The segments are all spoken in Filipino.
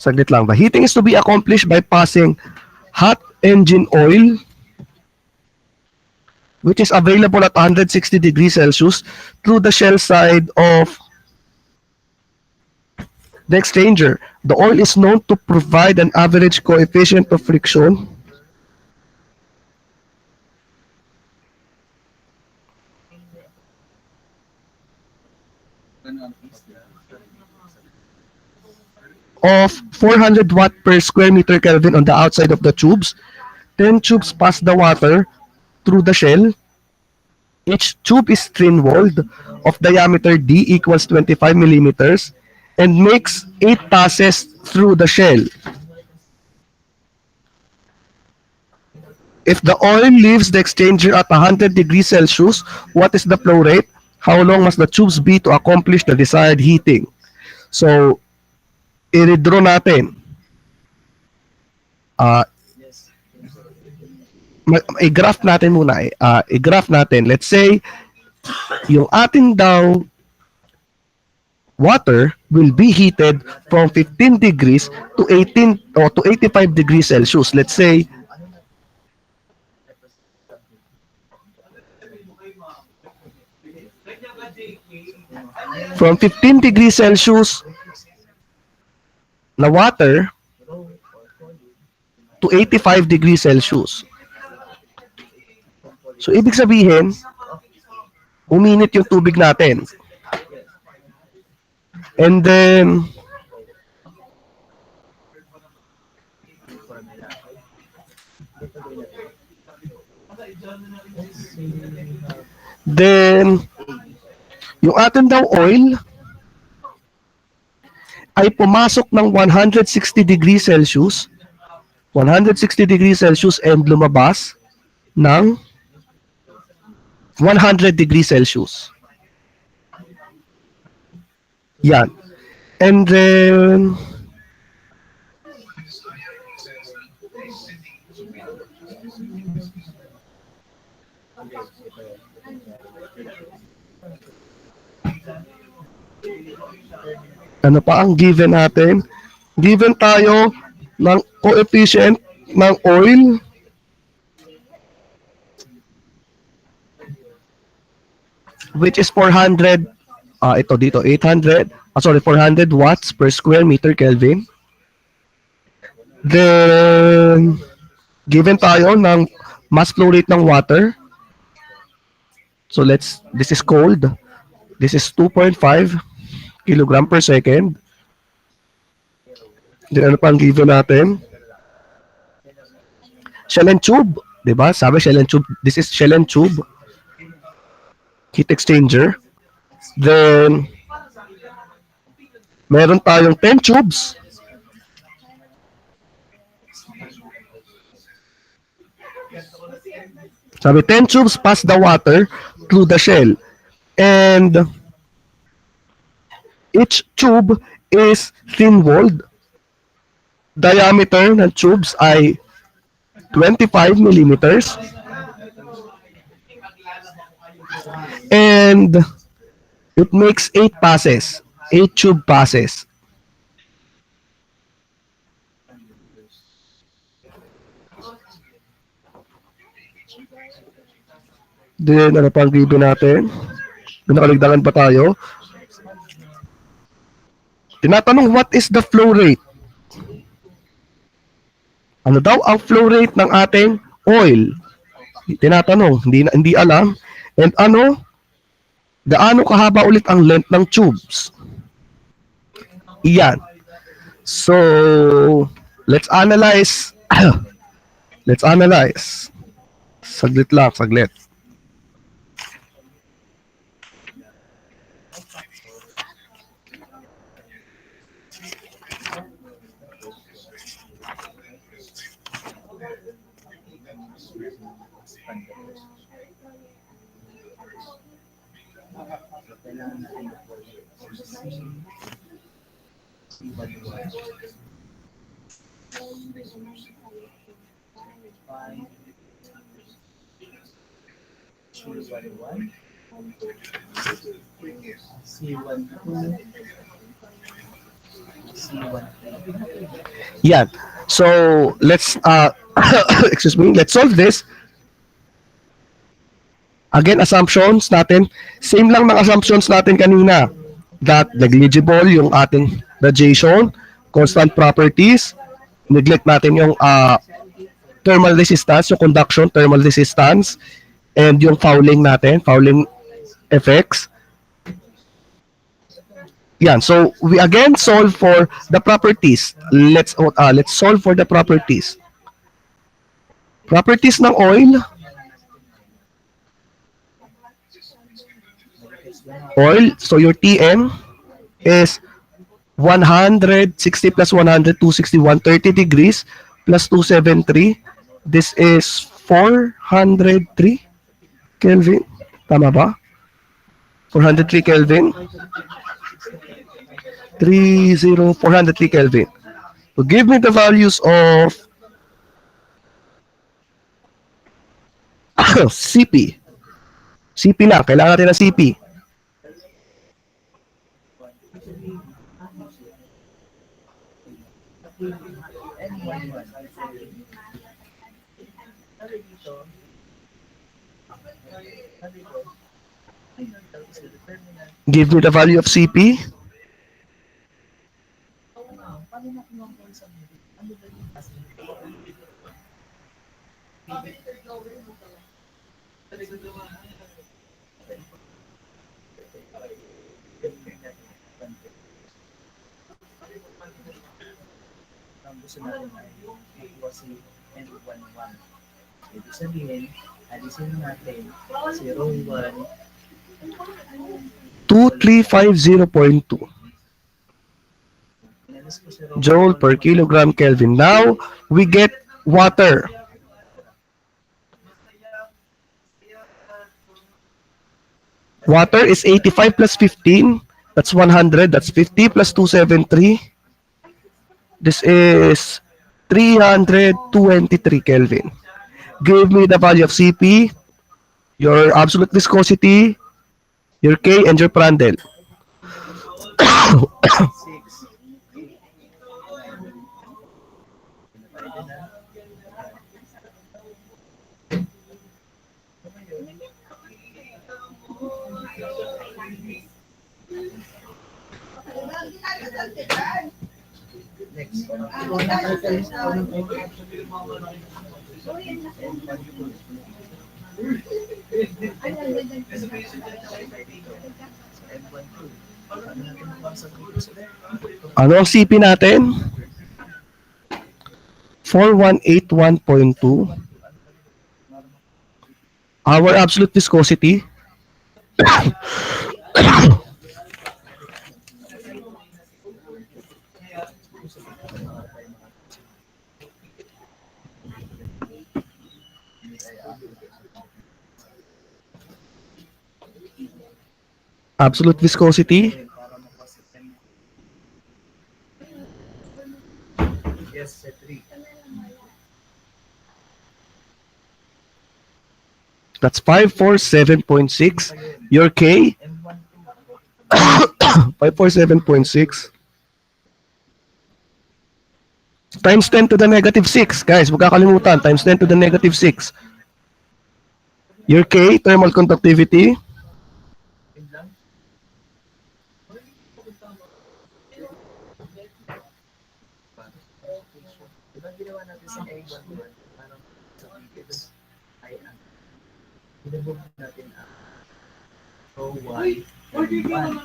Saglit lang. The heating is to be accomplished by passing hot engine oil, which is available at 160 degrees Celsius, through the shell side of the exchanger. The oil is known to provide an average coefficient of friction of 400 watt per square meter Kelvin on the outside of the tubes. 10 tubes pass the water through the shell. Each tube is thin-walled of diameter D equals 25 millimeters and makes 8 passes through the shell. If the oil leaves the exchanger at 100 degrees Celsius, what is the flow rate? How long must the tubes be to accomplish the desired heating? So, i-redraw natin. I-graph natin muna. I-graph natin. Let's say, yung atin daw water will be heated from 15 degrees to 18 or to 85 degrees Celsius. Let's say, from 15 degrees Celsius na water to 85 degrees Celsius. So, ibig sabihin, uminit yung tubig natin. And then, yung atin daw oil ay pumasok ng 160 degrees Celsius, 160 degrees Celsius and lumabas ng 100 degrees Celsius. Yan. And then, ano pa ang given natin? Given tayo ng coefficient ng oil which is 400, ito dito, 400 watts per square meter Kelvin. Then, given tayo ng mass flow rate ng water. So, this is cold. This is 2.5 kilogram per second. Then, ano pa ang given natin? Shell and tube. Diba? Sabi shell and tube. This is shell and tube heat exchanger. Then, meron tayong 10 tubes. Sabi, 10 tubes pass the water through the shell. And each tube is thin-walled. Diameter ng tubes ay 25 millimeters. And it makes 8 passes, 8 tube passes. Then, ano pang given natin? Nakaligdagan pa tayo. Tinatanong, what is the flow rate? Ano daw ang flow rate ng ating oil? Tinatanong, hindi alam. And gaano kahaba ulit ang length ng tubes? Iyan. So, let's analyze. Let's analyze. Saglit lang, saglit. Yan. So, let's, excuse me, let's solve this. Again, assumptions natin, same lang ng assumptions natin kanina. That negligible yung ating radiation, constant properties, neglect natin yung thermal resistance, yung conduction, thermal resistance, and yung fouling natin, fouling effects. Yan. So, we again solve for the properties. Let's solve for the properties. Properties ng oil. So your Tm is 160 plus 100, 260, 130 degrees plus 273. This is 403 Kelvin. Tama ba? 403 Kelvin. 403 Kelvin. So give me the values of CP. CP lang. Kailangan natin ng CP. Give me the value of CP. Gusto natin makuha si N11. Ibig sabihin, alisin natin 0.1 2350.2 joule per kilogram Kelvin. Now, we get water. Water is 85 plus 15. That's 100. That's 50 plus 273. This is 323 Kelvin. Give me the value of CP, your absolute viscosity, your K, and your Prandtl. Next. Ano ang CP natin? 4181.2. Our absolute viscosity. Absolute viscosity. Yes, 3. That's 547.6. Your K? 547.6. Times 10 to the negative 6. Guys, huwag kakalimutan. Times 10 to the negative 6. Your K, thermal conductivity. Inabog natin ang Y M1. Diba?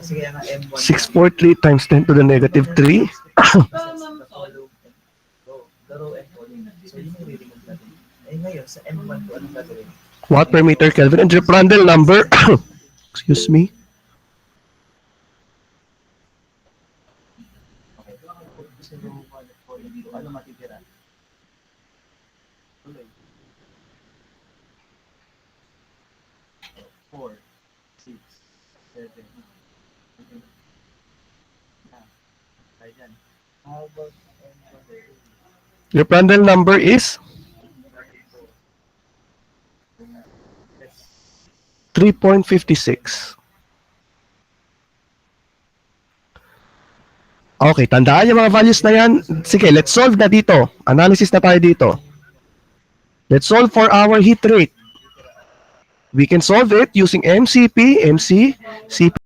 Kasi kaya nga M1 643 times 10 to the negative 3. the row and column. So yun yung re-remove natin. Eh ngayon, sa M1 ko, anong gagawin? Watt per meter Kelvin. And your Prandtl number, excuse me. Okay. Sa row 1 at column 2, ano matitira? Tuloy. 4, 6, 7, 8. Kaya dyan. How about M1? Your Prandtl number is 3.56. Okay, tandaan yung mga values na yan. Sige, let's solve na dito. Analysis na tayo dito. Let's solve for our heat rate. We can solve it using MCP, MC, CP